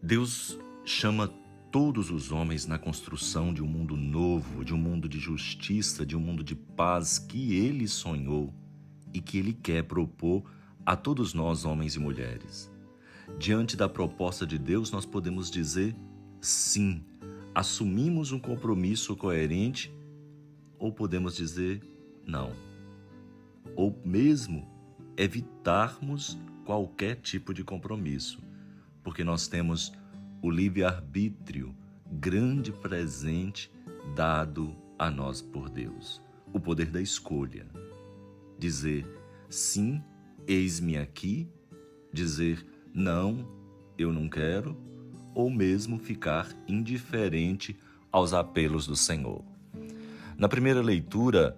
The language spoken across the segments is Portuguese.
Deus chama todos os homens na construção de um mundo novo, de um mundo de justiça, de um mundo de paz que Ele sonhou e que Ele quer propor a todos nós, homens e mulheres. Diante da proposta de Deus, nós podemos dizer sim, assumimos um compromisso coerente, ou podemos dizer não, ou mesmo evitarmos qualquer tipo de compromisso, porque nós temos o livre-arbítrio, grande presente dado a nós por Deus, o poder da escolha. Dizer sim, eis-me aqui, dizer não, eu não quero, ou mesmo ficar indiferente aos apelos do Senhor. Na primeira leitura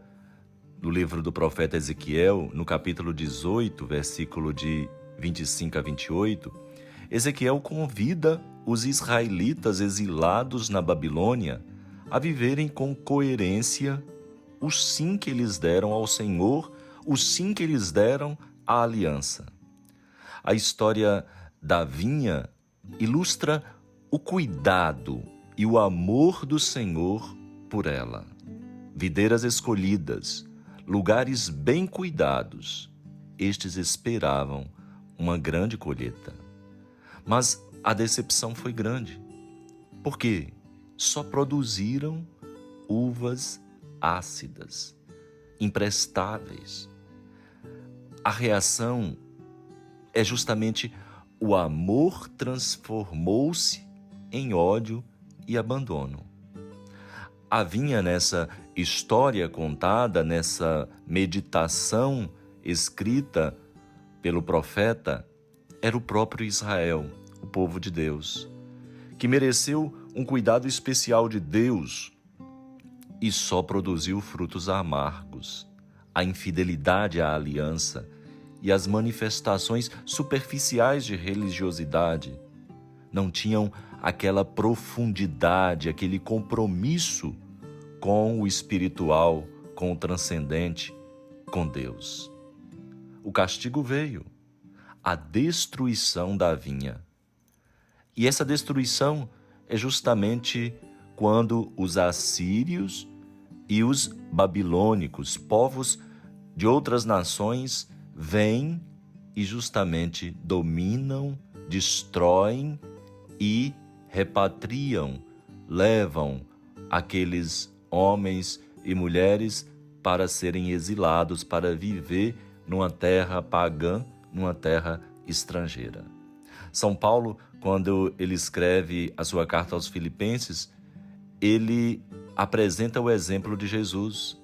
do livro do profeta Ezequiel, no capítulo 18, versículo de 25 a 28, Ezequiel convida os israelitas exilados na Babilônia a viverem com coerência o sim que eles deram ao Senhor, o sim que eles deram à aliança. A história da vinha ilustra o cuidado e o amor do Senhor por ela. Videiras escolhidas, lugares bem cuidados, estes esperavam uma grande colheita. Mas a decepção foi grande, porque só produziram uvas ácidas, imprestáveis. A reação é justamente o amor transformou-se em ódio e abandono. Havia nessa história contada, nessa meditação escrita pelo profeta, era o próprio Israel, o povo de Deus, que mereceu um cuidado especial de Deus e só produziu frutos amargos. A infidelidade à aliança e as manifestações superficiais de religiosidade não tinham aquela profundidade, aquele compromisso com o espiritual, com o transcendente, com Deus. O castigo veio, a destruição da vinha. E essa destruição é justamente quando os assírios e os babilônicos, povos de outras nações, vêm e justamente dominam, destroem e repatriam, levam aqueles homens e mulheres para serem exilados, para viver numa terra pagã, numa terra estrangeira. São Paulo, quando ele escreve a sua carta aos Filipenses, ele apresenta o exemplo de Jesus,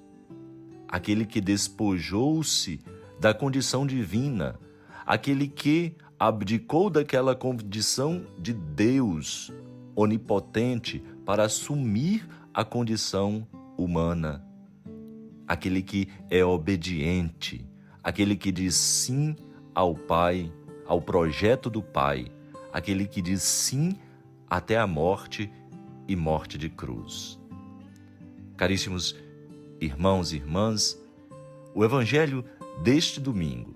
aquele que despojou-se da condição divina, aquele que abdicou daquela condição de Deus onipotente para assumir a condição humana, aquele que é obediente, aquele que diz sim ao Pai, ao projeto do Pai, aquele que diz sim até a morte e morte de cruz. Caríssimos irmãos e irmãs, o Evangelho deste domingo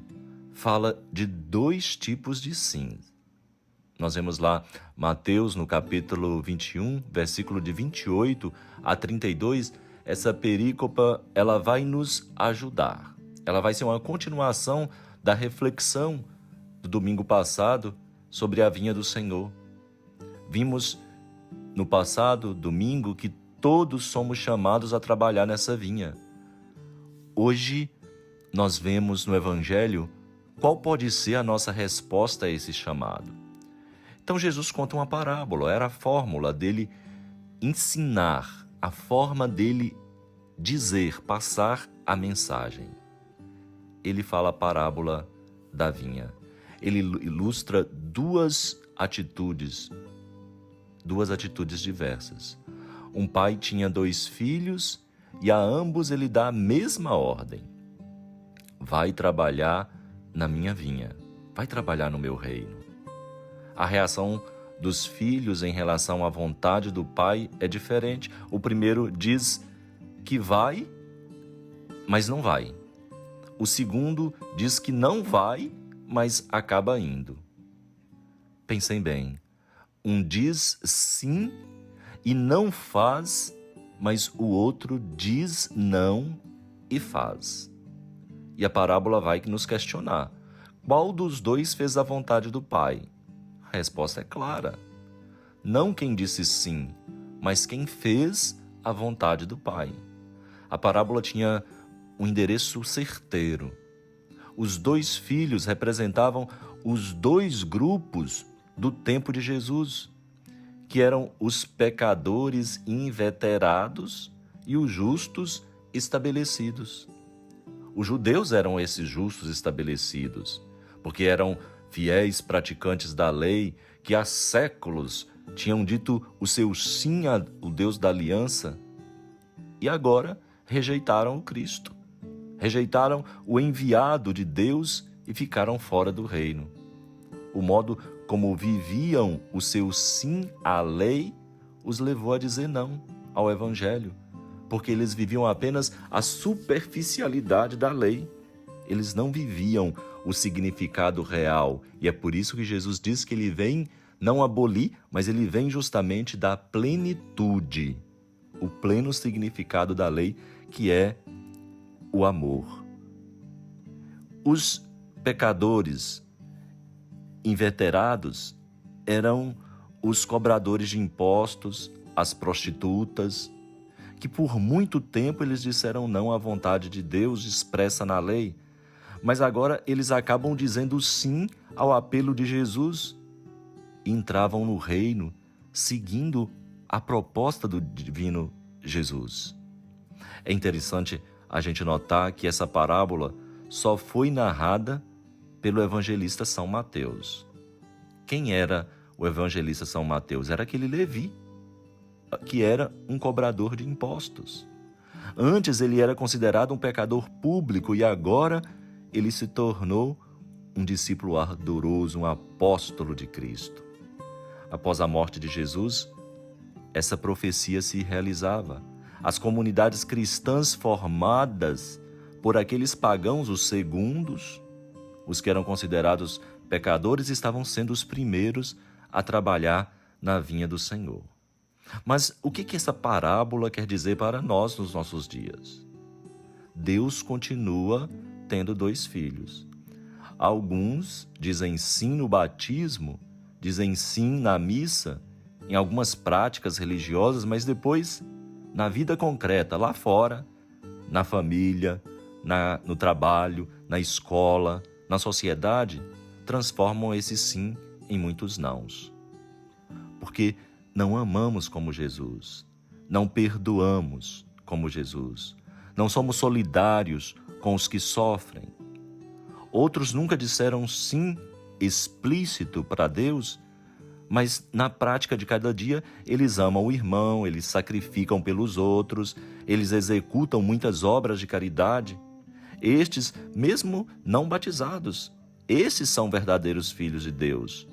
fala de dois tipos de sim. Nós vemos lá Mateus no capítulo 21, versículo de 28 a 32, essa perícopa ela vai nos ajudar. Ela vai ser uma continuação da reflexão do domingo passado sobre a vinha do Senhor. Vimos no passado domingo que todos somos chamados a trabalhar nessa vinha. Hoje nós vemos no Evangelho qual pode ser a nossa resposta a esse chamado. Então Jesus conta uma parábola, era a fórmula dele ensinar, a forma dele dizer, passar a mensagem. Ele fala a parábola da vinha. Ele ilustra duas atitudes diversas. Um pai tinha 2 filhos e a ambos ele dá a mesma ordem. Vai trabalhar na minha vinha, vai trabalhar no meu reino. A reação dos filhos em relação à vontade do pai é diferente. O primeiro diz que vai, mas não vai. O segundo diz que não vai, mas acaba indo. Pensem bem, Um diz sim e não faz, mas o outro diz não e faz. E a parábola vai nos questionar: qual dos dois fez a vontade do Pai? A resposta é clara. Não quem disse sim, mas quem fez a vontade do Pai. A parábola tinha um endereço certeiro. Os dois filhos representavam os dois grupos do tempo de Jesus, que eram os pecadores inveterados e os justos estabelecidos. Os judeus eram esses justos estabelecidos, porque eram fiéis praticantes da lei que há séculos tinham dito o seu sim ao Deus da aliança e agora rejeitaram o Cristo. Rejeitaram o enviado de Deus e ficaram fora do reino. O modo como viviam o seu sim à lei os levou a dizer não ao Evangelho, porque eles viviam apenas a superficialidade da lei. Eles não viviam o significado real, e é por isso que Jesus diz que ele vem não abolir, mas ele vem justamente da plenitude, o pleno significado da lei, que é o amor. Os pecadores inveterados eram os cobradores de impostos, as prostitutas, que por muito tempo eles disseram não à vontade de Deus expressa na lei, mas agora eles acabam dizendo sim ao apelo de Jesus e entravam no reino seguindo a proposta do divino Jesus. É interessante a gente notar que essa parábola só foi narrada pelo evangelista São Mateus. Quem era o evangelista São Mateus? Era aquele Levi, que era um cobrador de impostos. Antes ele era considerado um pecador público e agora ele se tornou um discípulo ardoroso, um apóstolo de Cristo. Após a morte de Jesus, essa profecia se realizava. As comunidades cristãs formadas por aqueles pagãos, os segundos, os que eram considerados pecadores, estavam sendo os primeiros a trabalhar na vinha do Senhor. Mas o que essa parábola quer dizer para nós nos nossos dias? Deus continua tendo dois filhos. Alguns dizem sim no batismo, dizem sim na missa, em algumas práticas religiosas, mas depois, na vida concreta, lá fora, na família, no trabalho, na escola, na sociedade, transformam esse sim em muitos nãos. Porque não amamos como Jesus, não perdoamos como Jesus, não somos solidários com os que sofrem. Outros nunca disseram sim explícito para Deus, mas na prática de cada dia eles amam o irmão, eles sacrificam pelos outros, eles executam muitas obras de caridade. Estes, mesmo não batizados, esses são verdadeiros filhos de Deus,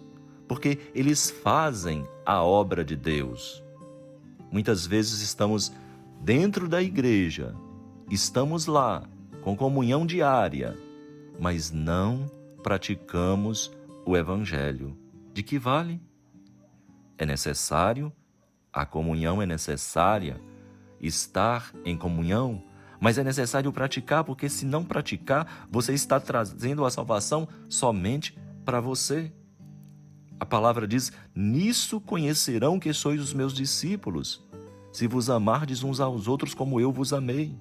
porque eles fazem a obra de Deus. Muitas vezes estamos dentro da igreja, estamos lá com comunhão diária, mas não praticamos o Evangelho. De que vale? É necessário, a comunhão é necessária, estar em comunhão, mas é necessário praticar, porque se não praticar, você está trazendo a salvação somente para você. A palavra diz: nisso conhecerão que sois os meus discípulos, se vos amardes uns aos outros como eu vos amei.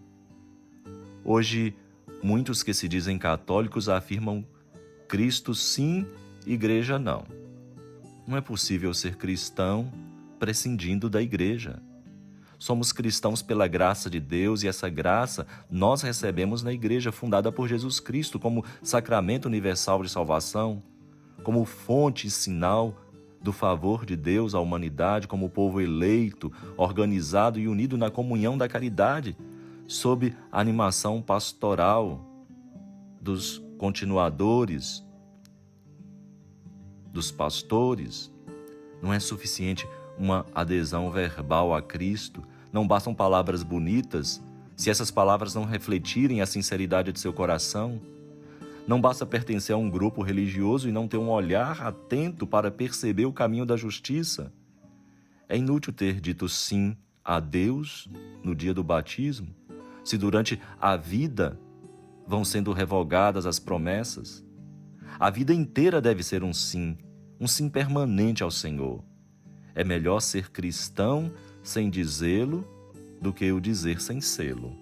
Hoje, muitos que se dizem católicos afirmam Cristo sim, igreja não. Não é possível ser cristão prescindindo da igreja. Somos cristãos pela graça de Deus e essa graça nós recebemos na igreja fundada por Jesus Cristo como sacramento universal de salvação, como fonte e sinal do favor de Deus à humanidade, como povo eleito, organizado e unido na comunhão da caridade, sob a animação pastoral dos continuadores, dos pastores. Não é suficiente uma adesão verbal a Cristo, não bastam palavras bonitas se essas palavras não refletirem a sinceridade de seu coração. Não basta pertencer a um grupo religioso e não ter um olhar atento para perceber o caminho da justiça. É inútil ter dito sim a Deus no dia do batismo, se durante a vida vão sendo revogadas as promessas. A vida inteira deve ser um sim permanente ao Senhor. É melhor ser cristão sem dizê-lo do que o dizer sem sê-lo.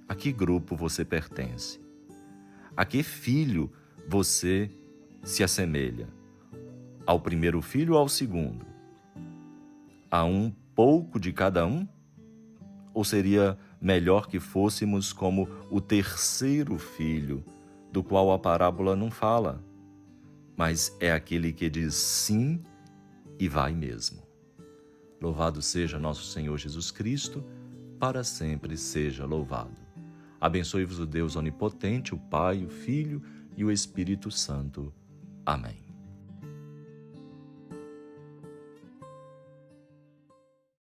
A que grupo você pertence? A que filho você se assemelha? Ao primeiro filho ou ao segundo? A um pouco de cada um? Ou seria melhor que fôssemos como o terceiro filho, do qual a parábola não fala, mas é aquele que diz sim e vai mesmo? Louvado seja nosso Senhor Jesus Cristo, para sempre seja louvado. Abençoe-vos o Deus onipotente, o Pai, o Filho e o Espírito Santo. Amém.